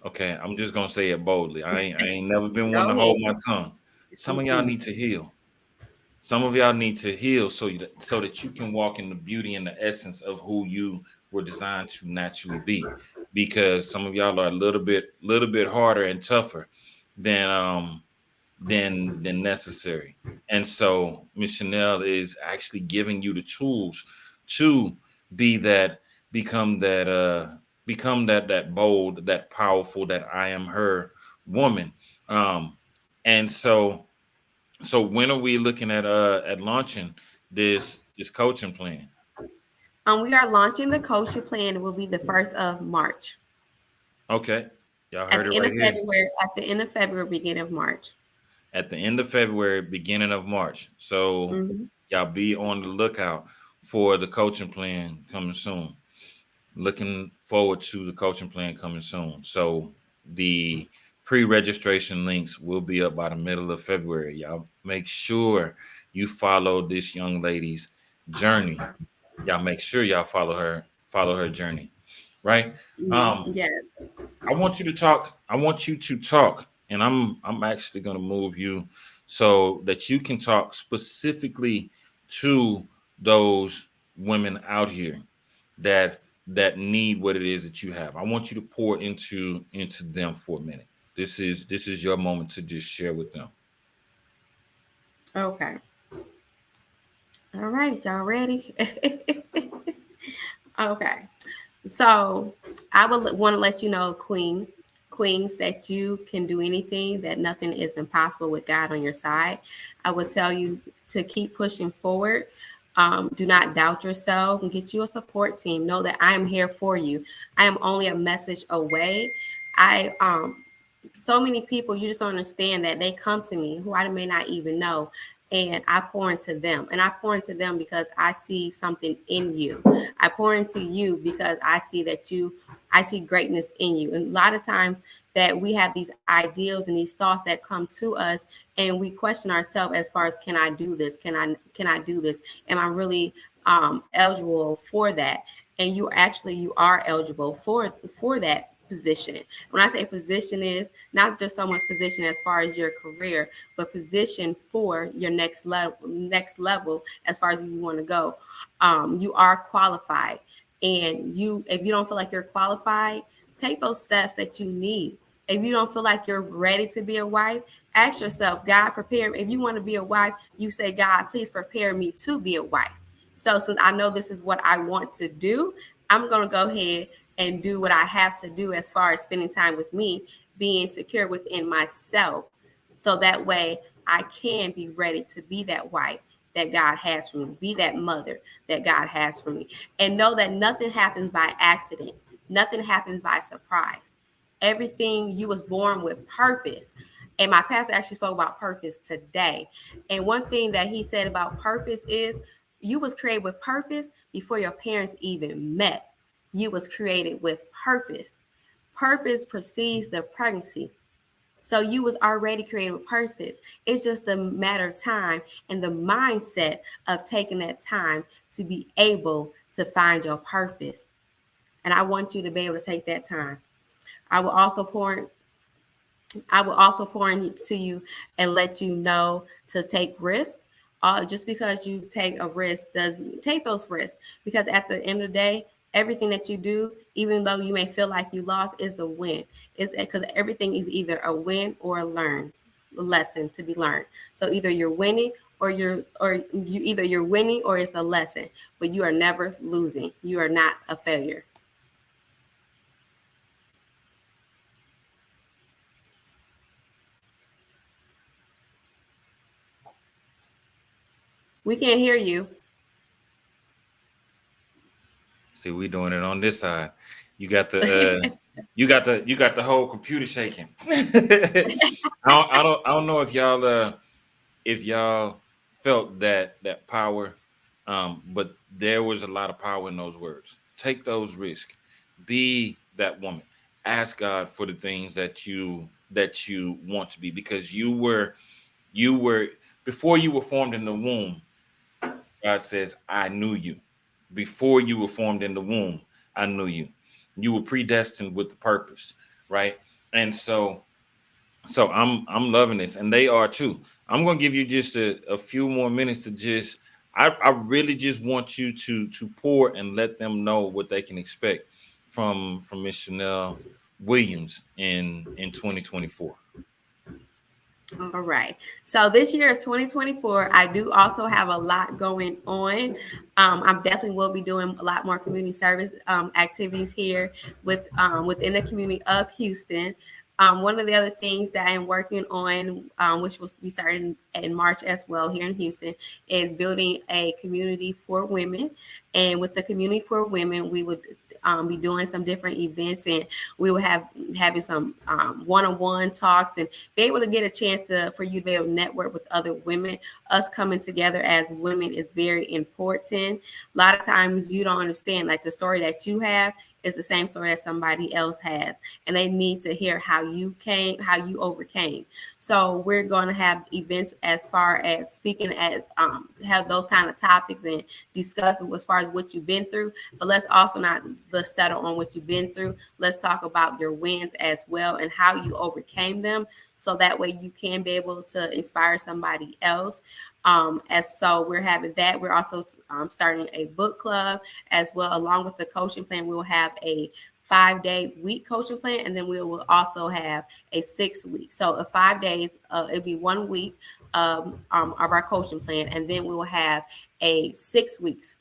okay, I'm just gonna say it boldly. I ain't never been one Go to ahead. hold my tongue. Some of y'all need to heal. Some of y'all need to heal so that you can walk in the beauty and the essence of who you were designed to naturally be. Because some of y'all are a little bit harder and tougher than necessary. And so Miss Chanel is actually giving you the tools to be that, become that bold, that powerful, that I am her woman. Um, and so when are we looking at launching this coaching plan? We are launching the coaching plan. It will be the 1st of March. Okay, y'all At heard the it end right of here. February, beginning of March. At the end of February, beginning of March. So Hmm. y'all be on the lookout for the coaching plan coming soon. Looking forward to the coaching plan coming soon. So the pre-registration links will be up by the middle of February. Y'all make sure you follow this young lady's journey. Y'all make sure y'all follow her journey, right? Um, Yeah. I want you to talk. I want you to talk, and I'm actually going to move you so that you can talk specifically to those women out here that need what it is that you have. I want you to pour into them for a minute. This is your moment to just share with them. Okay. All right. Y'all ready? Okay. So I would want to let you know, queens, that you can do anything, that nothing is impossible with God on your side. I would tell you to keep pushing forward. Do not doubt yourself, and get you a support team. Know that I am here for you. I am only a message away. I so many people, you just don't understand that they come to me who I may not even know, and I pour into them. And I pour into them because I see something in you. I pour into you because I see greatness in you. And a lot of times that we have these ideals and these thoughts that come to us, and we question ourselves as far as, can I do this? Can I do this? Am I really eligible for that? And you are eligible for that position. When I say position, is not just someone's position as far as your career, but position for your next level as far as you want to go. You are qualified, and if you don't feel like you're qualified, take those steps that you need. If you don't feel like you're ready to be a wife, ask yourself, God, prepare. If you want to be a wife, you say, God, please prepare me to be a wife. So since I know this is what I want to do, I'm going to go ahead and do what I have to do as far as spending time with me, being secure within myself. So that way I can be ready to be that wife that God has for me, be that mother that God has for me. And know that nothing happens by accident. Nothing happens by surprise. Everything, you was born with purpose. And my pastor actually spoke about purpose today. And one thing that he said about purpose is, you was created with purpose before your parents even met. You was created with purpose. Purpose precedes the pregnancy. So you was already created with purpose. It's just a matter of time and the mindset of taking that time to be able to find your purpose. And I want you to be able to take that time. I will also pour into you and let you know to take risks. Just because you take a risk doesn't take those risks, because at the end of the day, everything that you do, even though you may feel like you lost, is a win. It's because everything is either a win or a lesson to be learned. So either you're winning or you're winning, or it's a lesson, but you are never losing. You are not a failure. We can't hear you. See, we doing it on this side. You got the you got the whole computer shaking. I don't know if y'all felt that power, but there was a lot of power in those words. Take those risks. Be that woman. Ask God for the things that you want to be, because you were before you were formed in the womb. God says, I knew you. Before you were formed in the womb, I knew you. You were predestined with the purpose, right? And so I'm loving this, and they are too. I'm gonna give you just a few more minutes to just I really just want you to pour and let them know what they can expect from Miss Chanel Williams in 2024. All right. So this year is 2024. I do also have a lot going on. I definitely will be doing a lot more community service activities here within the community of Houston. One of the other things that I am working on, which will be starting in March as well here in Houston, is building a community for women. And with the community for women, we would be doing some different events, and we will having some one-on-one talks, and be able to get a chance for you to be able to network with other women. Us coming together as women is very important. A lot of times you don't understand, like, the story that you have is the same story that somebody else has, and they need to hear how you overcame. So we're going to have events as far as speaking at have those kind of topics and discuss as far as what you've been through. But let's also not just settle on what you've been through. Let's talk about your wins as well and how you overcame them, so that way you can be able to inspire somebody else. So we're having that. We're also starting a book club as well. Along with the coaching plan, we will have a 5-day week coaching plan, and then we will also have a 6 week. So a 5 days, it'll be 1 week of our coaching plan, and then we will have a 6 weeks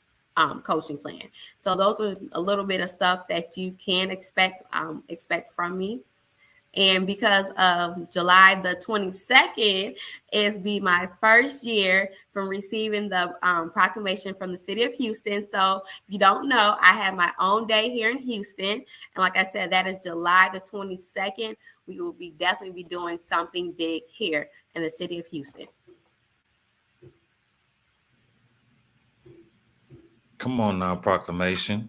coaching plan. So those are a little bit of stuff that you can expect from me. And because of July the 22nd is be my first year from receiving the proclamation from the city of Houston. So if you don't know, I have my own day here in Houston. And like I said, that is July the 22nd. We will definitely be doing something big here in the city of Houston. Come on now, proclamation.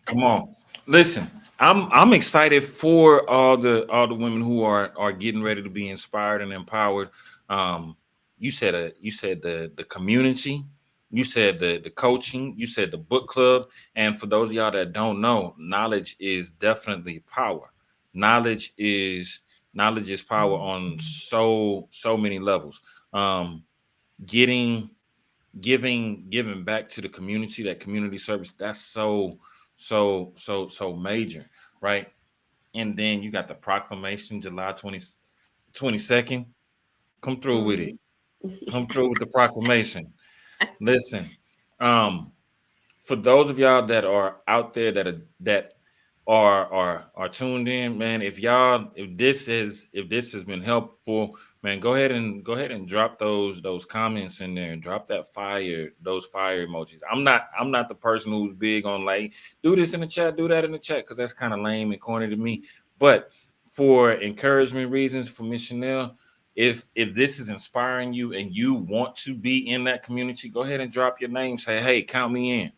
Come on. Listen, I'm excited for all the women who are getting ready to be inspired and empowered. You said the community, you said the coaching, you said the book club, and for those of y'all that don't know, knowledge is definitely power. Knowledge is knowledge is power on so many levels. Um, getting giving back to the community, that community service, that's so major, right? And then you got the proclamation July 22nd. Come through with it. Mhm. Come through with the proclamation. Listen, um for those of y'all that are out there that are tuned in, man, if this has been helpful, man, go ahead and drop those comments in there and drop those fire emojis. I'm not the person who's big on like do this in the chat, do that in the chat, because that's kind of lame and corny to me. But for encouragement reasons, for Miss Chanel, if this is inspiring you and you want to be in that community, go ahead and drop your name. Say, hey, count me in.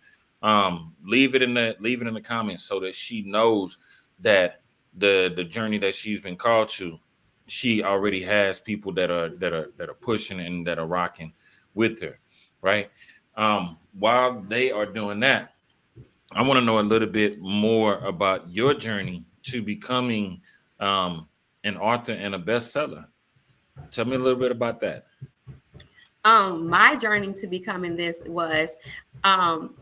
Leave it in the comments so that she knows that the journey that she's been called to, she already has people that are pushing and that are rocking with her, right? While they are doing that, I want to know a little bit more about your journey to becoming an author and a bestseller. Tell me a little bit about that. My journey to becoming this was, um,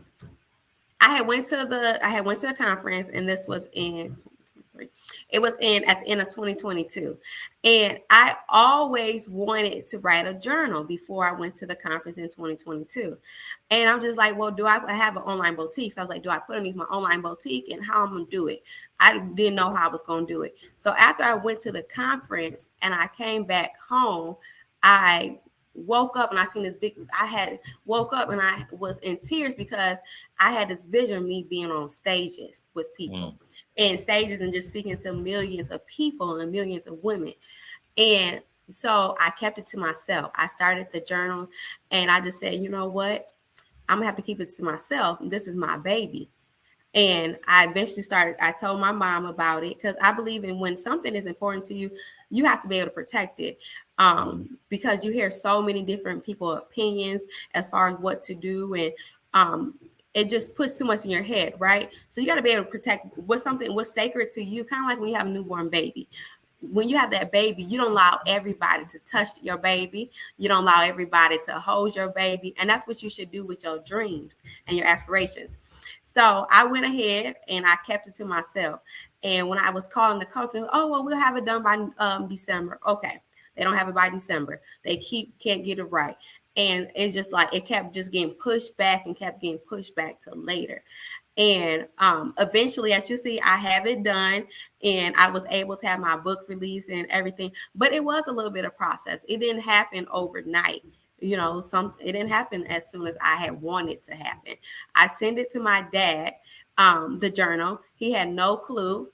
I had went to a conference, and this was in 2023. It was in at the end of 2022, and I always wanted to write a journal before I went to the conference in 2022. And I'm just like, well, do I have an online boutique? So I was like, do I put underneath my online boutique, and how I'm gonna do it? I didn't know how I was gonna do it. So after I went to the conference and I came back home, I woke up and I seen this big, I had woke up and I was in tears because I had this vision of me being on stages with people and stages and just speaking to millions of people and millions of women. And so I kept it to myself. I started the journal and I just said, you know what? I'm gonna have to keep it to myself. This is my baby. And I eventually I told my mom about it because I believe in when something is important to you, you have to be able to protect it. Because you hear so many different people opinions as far as what to do. And it just puts too much in your head, right? So you got to be able to protect what's sacred to you, kind of like when you have a newborn baby. When you have that baby, you don't allow everybody to touch your baby. You don't allow everybody to hold your baby. And that's what you should do with your dreams and your aspirations. So I went ahead and I kept it to myself. And when I was calling the company, oh, well, we'll have it done by December. Okay. They don't have it by December. They can't get it right. And it's just like it kept just getting pushed back and kept getting pushed back to later. And eventually, as you see, I have it done and I was able to have my book release and everything. But it was a little bit of process. It didn't happen overnight. You know, it didn't happen as soon as I had wanted to happen. I sent it to my dad, the journal. He had no clue.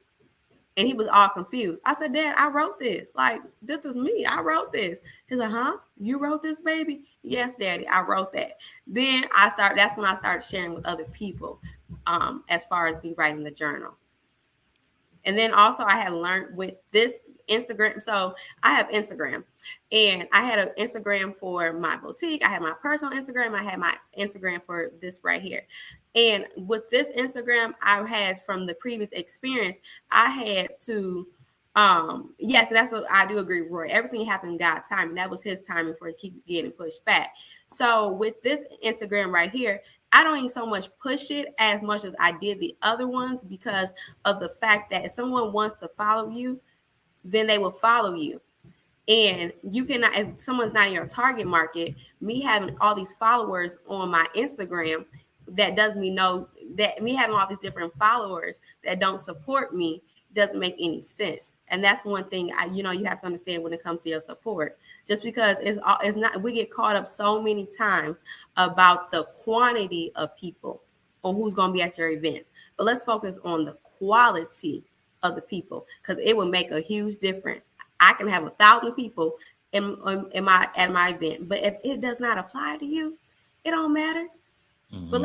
And he was all confused. I said, Dad, I wrote this. Like, this is me. I wrote this. He's like, huh? You wrote this, baby? Yes, Daddy, I wrote that. Then that's when I started sharing with other people as far as me writing the journal. And then also I had learned with this Instagram. So I have Instagram and I had an Instagram for my boutique. I had my personal Instagram. I had my Instagram for this right here. And with this Instagram I had from the previous experience, I had to, yes, that's what I do agree, Roy. Everything happened in God's time. And that was his timing for it keep getting pushed back. So with this Instagram right here, I don't even so much push it as much as I did the other ones because of the fact that if someone wants to follow you, then they will follow you. And you cannot, if someone's not in your target market, me having all these followers on my Instagram, that does me know that me having all these different followers that don't support me doesn't make any sense. And that's one thing you have to understand when it comes to your support. Just because it's not, we get caught up so many times about the quantity of people on who's going to be at your events. But let's focus on the quality of the people because it will make a huge difference. I can have 1,000 people at my event, but if it does not apply to you, it don't matter. But Mhm.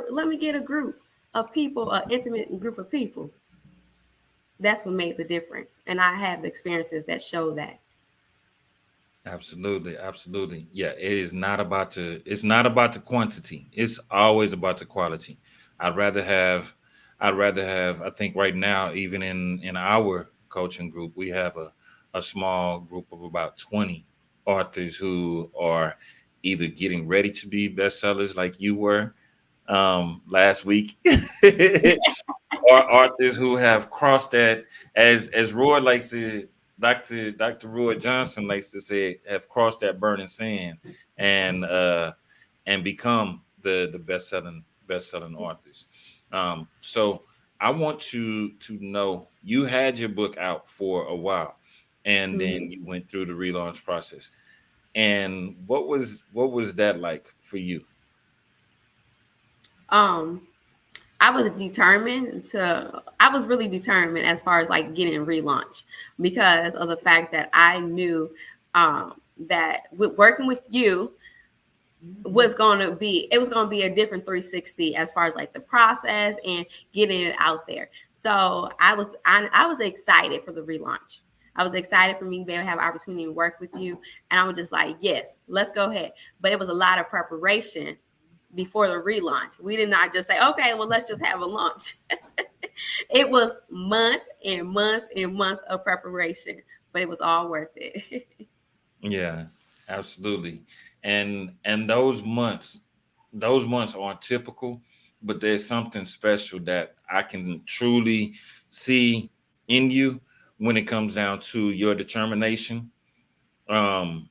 let me get a group of people, an intimate group of people. That's what made the difference. And I have experiences that show that. Absolutely, absolutely. Yeah, it's not about the quantity. It's always about the quality. I'd rather have I think right now, even in our coaching group, we have a small group of about 20 authors who are either getting ready to be bestsellers like you were last week, or authors who have crossed that, as Roy likes to, Dr. Roy Johnson likes to say, have crossed that burning sand and become the best selling authors. So I want to know, you had your book out for a while, and then Mhm. you went through the relaunch process. And what was that like for you? Um, I was really determined as far as like getting relaunch because of the fact that I knew that with working with you it was going to be a different 360 as far as like the process and getting it out there. So I was excited for the relaunch. I was excited for me to be able to have opportunity to work with you. And I was just like, yes, let's go ahead. But it was a lot of preparation before the relaunch. We did not just say, okay, well, let's just have a launch. It was months and months and months of preparation, but it was all worth it. Yeah, absolutely. And those months aren't typical, but there's something special that I can truly see in you when it comes down to um,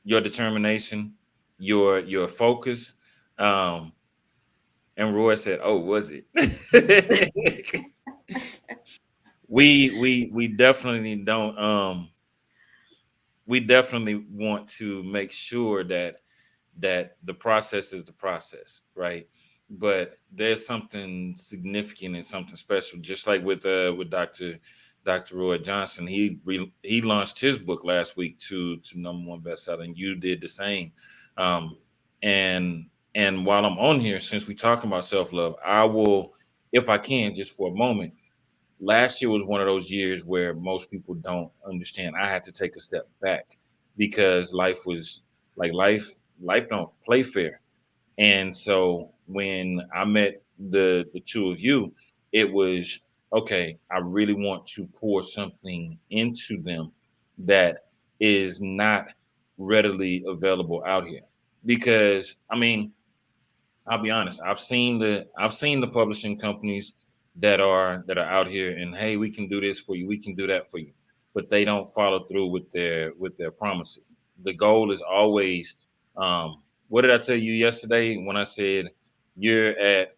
your determination, your focus. Um, and Roy said, "Oh, was it?" We definitely don't. We definitely want to make sure that the process is the process, right? But there's something significant and something special, just like with Dr. Roy Johnson. He launched his book last week to number one bestseller, and you did the same. Um, and and while I'm on here, since we talking about self love, I will, if I can, just for a moment. Last year was one of those years where most people don't understand. I had to take a step back because life was like life don't play fair. And so when I met the two of you, it was okay, I really want to pour something into them that is not readily available out here. Because I mean, I'll be honest. I've seen the publishing companies that are out here, and hey, we can do this for you, we can do that for you, but they don't follow through with their promises. The goal is always, what did I tell you yesterday when I said you're at,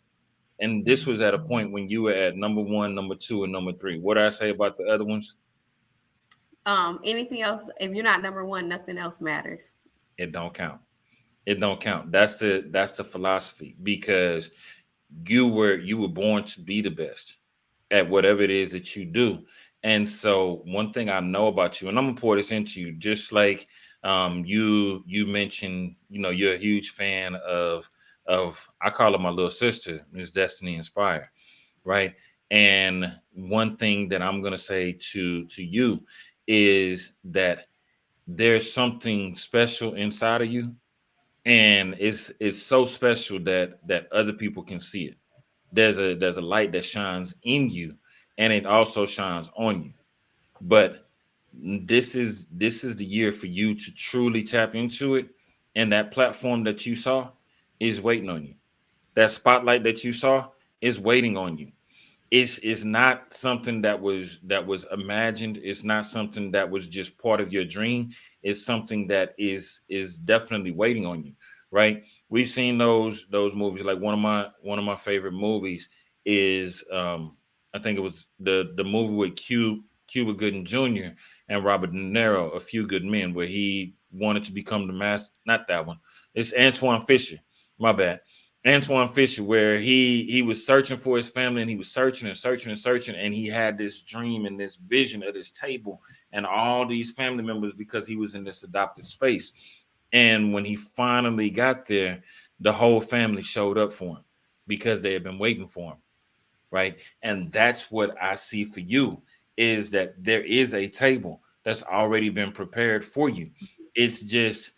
and this was at a point when you were at number one, number two, and number three. What did I say about the other ones? Anything else, if you're not number one, nothing else matters. It don't count. It don't count. That's the philosophy, because you were born to be the best at whatever it is that you do. And so one thing I know about you, and I'm gonna pour this into you, just like you mentioned, you're a huge fan of I call her my little sister, Miss Destiny Inspire, right? And one thing that I'm gonna say to you is that there's something special inside of you, and it's so special that other people can see it. There's a light that shines in you, and it also shines on you. But this is the year for you to truly tap into it, and that platform that you saw is waiting on you. That spotlight that you saw is waiting on you. It's not something that was imagined. It's not something that was just part of your dream. It's something that is definitely waiting on you, right? We've seen those movies. Like one of my favorite movies is, I think it was the movie with Cuba Gooding Jr. and Robert De Niro, A Few Good Men, where he wanted to become the master. Not that one. It's Antoine Fisher. My bad. Antoine Fisher, where he was searching for his family, and he was searching and searching and searching, and he had this dream and this vision of this table and all these family members, because he was in this adopted space. And when he finally got there, the whole family showed up for him because they had been waiting for him. Right. And that's what I see for you, is that there is a table that's already been prepared for you. It's just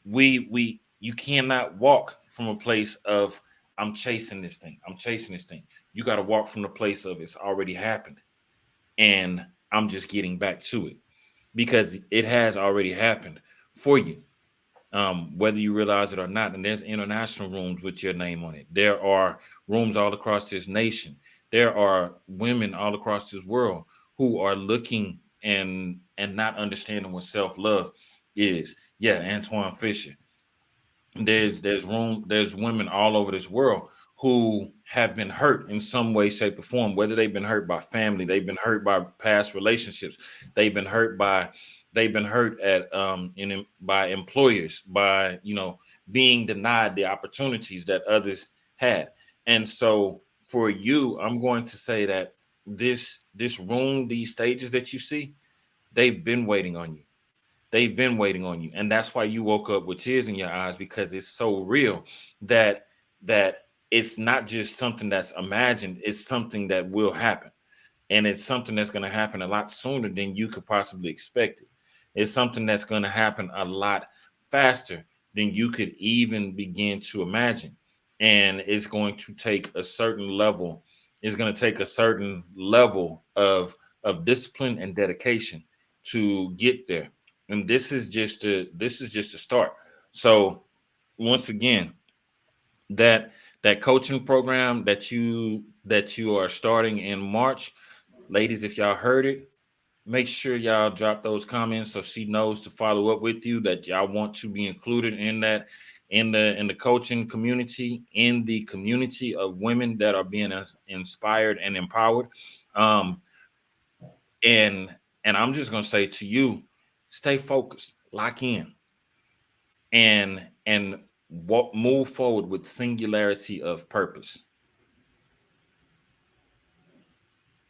you cannot walk from a place of I'm chasing this thing. I'm chasing this thing. You got to walk from the place of it's already happened. And I'm just getting back to it because it has already happened for you, whether you realize it or not. And there's international rooms with your name on it. There are rooms all across this nation. There are women all across this world who are looking and not understanding what self-love is. Yeah, Antoine Fisher. There's women all over this world who have been hurt in some way, shape, or form, whether they've been hurt by family, they've been hurt by past relationships, they've been hurt at by employers, by being denied the opportunities that others had. And so for you, I'm going to say that this room, these stages that you see, they've been waiting on you. They've been waiting on you. And that's why you woke up with tears in your eyes, because it's so real that it's not just something that's imagined, it's something that will happen. And it's something that's going to happen a lot sooner than you could possibly expect it. It's something that's going to happen a lot faster than you could even begin to imagine. And it's going to take a certain level, of discipline and dedication to get there. And this is just a start. So once again, that coaching program that you are starting in March, ladies, if y'all heard it, make sure y'all drop those comments so she knows to follow up with you, that y'all want to be included in that, in the coaching community, in the community of women that are being inspired and empowered. And I'm just going to say to you, stay focused, lock in, and move forward with singularity of purpose.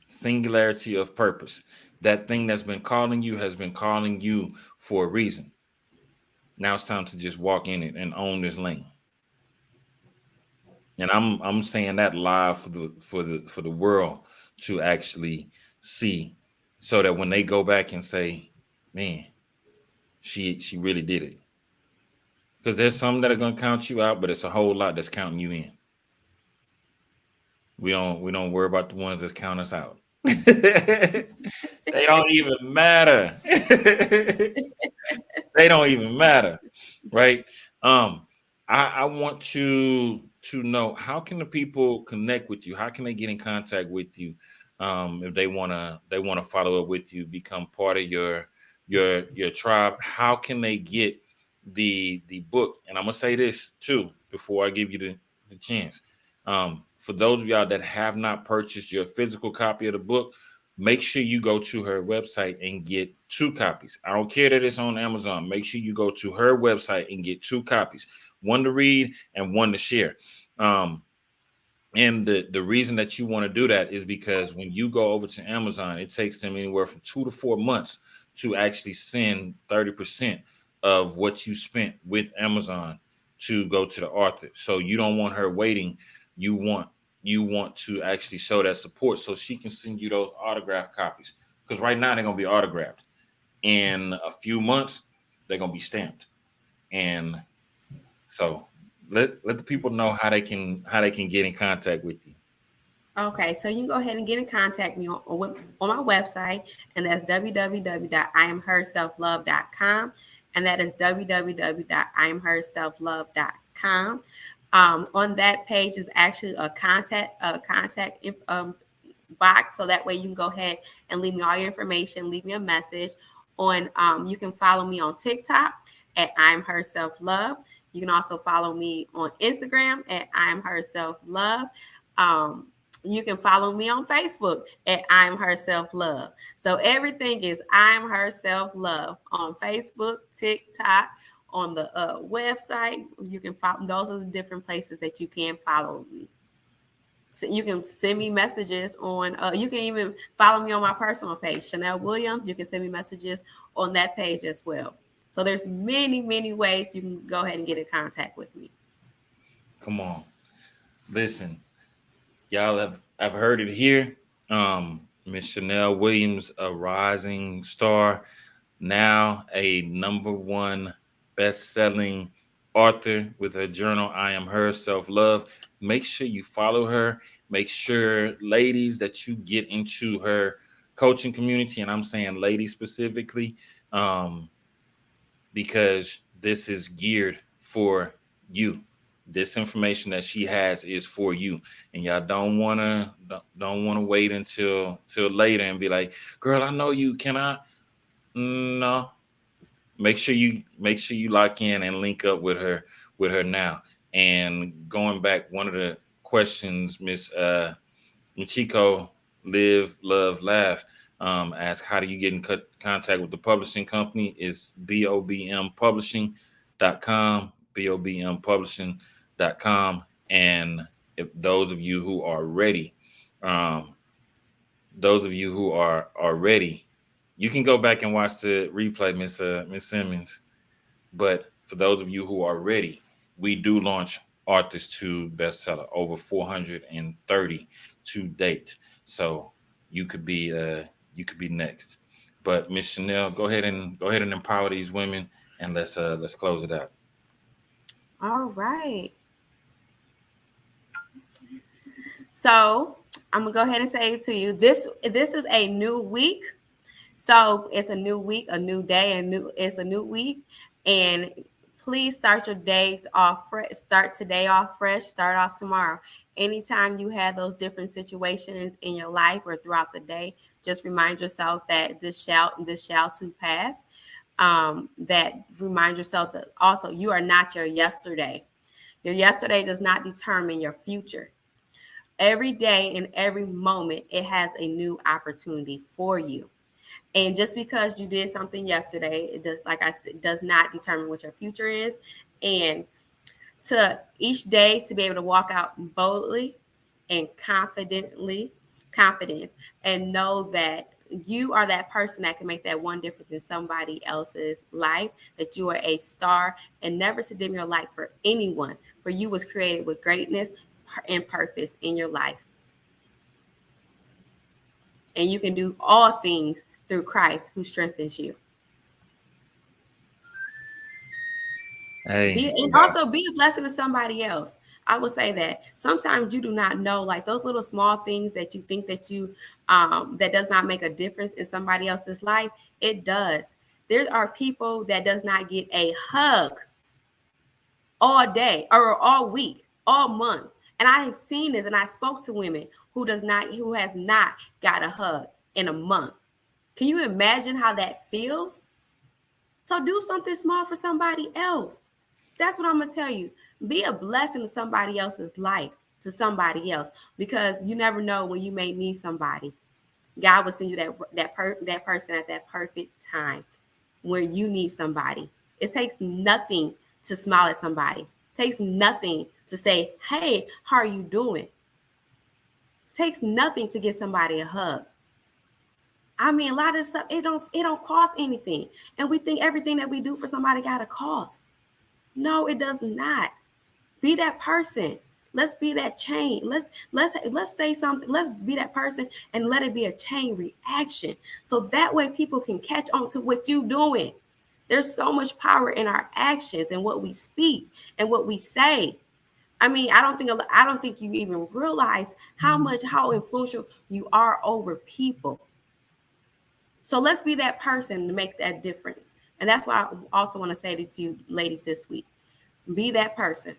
Singularity of purpose. That thing that's been calling you has been calling you for a reason. Now it's time to just walk in it and own this lane. And I'm saying that live for the world to actually see, so that when they go back and say, man, she really did it. Because there's some that are going to count you out, but it's a whole lot that's counting you in. We don't worry about the ones that count us out. They don't even matter. They don't even matter, right? I want to know, how can the people connect with you? How can they get in contact with you if they wanna follow up with you, become part of your tribe? How can they get the book? And I'm gonna say this too before I give you the chance. For those of y'all that have not purchased your physical copy of the book, make sure you go to her website and get 2 copies. I don't care that it's on Amazon. Make sure you go to her website and get 2 copies, one to read and one to share. And the reason that you want to do that is because when you go over to Amazon, it takes them anywhere from 2 to 4 months to actually send 30% of what you spent with Amazon to go to the author. So you don't want her waiting. You want to actually show that support so she can send you those autographed copies. Because right now they're going to be autographed. In a few months, they're going to be stamped. And so let the people know how they can get in contact with you. Okay, so you can go ahead and get in contact with me on my website, and that's www.iamherselflove.com, and that is www.iamherselflove.com. On that page is actually a contact box, so that way you can go ahead and leave me all your information, leave me a message. You can follow me on TikTok at I'm Herself Love. You can also follow me on Instagram at I'm Herself Love. You can follow me on Facebook at I'm Herself Love. So everything is I'm Herself Love on Facebook, TikTok, on the website. You can follow. Those are the different places that you can follow me. So you can send me messages on. You can even follow me on my personal page, Chanel Williams. You can send me messages on that page as well. So there's many, many ways you can go ahead and get in contact with me. Come on. Listen, y'all I've heard it here. Miss Chanel Williams, a rising star, now a #1 best-selling author with her journal, I Am Her Self-Love. Make sure you follow her. Make sure, ladies, that you get into her coaching community. And I'm saying ladies specifically, because this is geared for you. This information that she has is for you, and y'all don't want to wait until later and be like, girl, I know you. Can I? No. Make sure you lock in and link up with her now. And going back, one of the questions Miss Michiko Live Love Laugh asked, how do you get in contact with the publishing company? Is bobmpublishing.com, bobmpublishing.com. And if those of you who are ready, you can go back and watch the replay, Miss Simmons. But for those of you who are ready, we do launch Authors to Bestseller, over 430 to date. So you could be next. But Miss Chanel, go ahead and empower these women, and let's close it out. All right. So I'm gonna go ahead and say it to you. This is a new week. So it's a new week, a new day, it's a new week. And please start your days off fresh. Start today off fresh. Start off tomorrow. Anytime you have those different situations in your life or throughout the day, just remind yourself that this shall too pass. That remind yourself that also you are not your yesterday. Your yesterday does not determine your future. Every day and every moment, it has a new opportunity for you. And just because you did something yesterday, it does, like I said, does not determine what your future is. And to each day to be able to walk out boldly and confidence, and know that you are that person that can make that one difference in somebody else's life, that you are a star, and never to dim your light for anyone. For you was created with greatness and purpose in your life. And you can do all things through Christ who strengthens you. Hey, also be a blessing to somebody else. I would say that sometimes you do not know, like those little small things that you think that you that does not make a difference in somebody else's life. It does. There are people that does not get a hug all day or all week, all month. And I have seen this, and I spoke to women who has not got a hug in a month. Can you imagine how that feels? So do something small for somebody else. That's what I'm going to tell you. Be a blessing to somebody else's life, to somebody else, because you never know when you may need somebody. God will send you that person at that perfect time where you need somebody. It takes nothing to smile at somebody. It takes nothing to say, hey, how are you doing? It takes nothing to give somebody a hug. I mean, a lot of stuff, it don't cost anything. And we think everything that we do for somebody got a cost. No, it does not. Be that person. Let's be that chain. Let's say something. Let's be that person and let it be a chain reaction. So that way people can catch on to what you're doing. There's so much power in our actions and what we speak and what we say. I mean, I don't think you even realize how influential you are over people. So let's be that person to make that difference. And that's what I also want to say to you ladies this week. Be that person.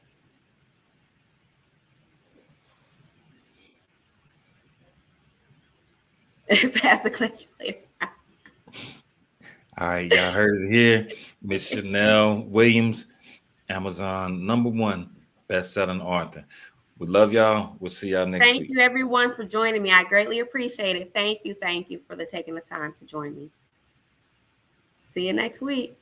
Pass the clutch later. All right, y'all heard it here. Miss Chanel Williams, Amazon #1 best-selling author. We love y'all. We'll see y'all next week. Thank you, everyone, for joining me. I greatly appreciate it. Thank you for taking the time to join me. See you next week.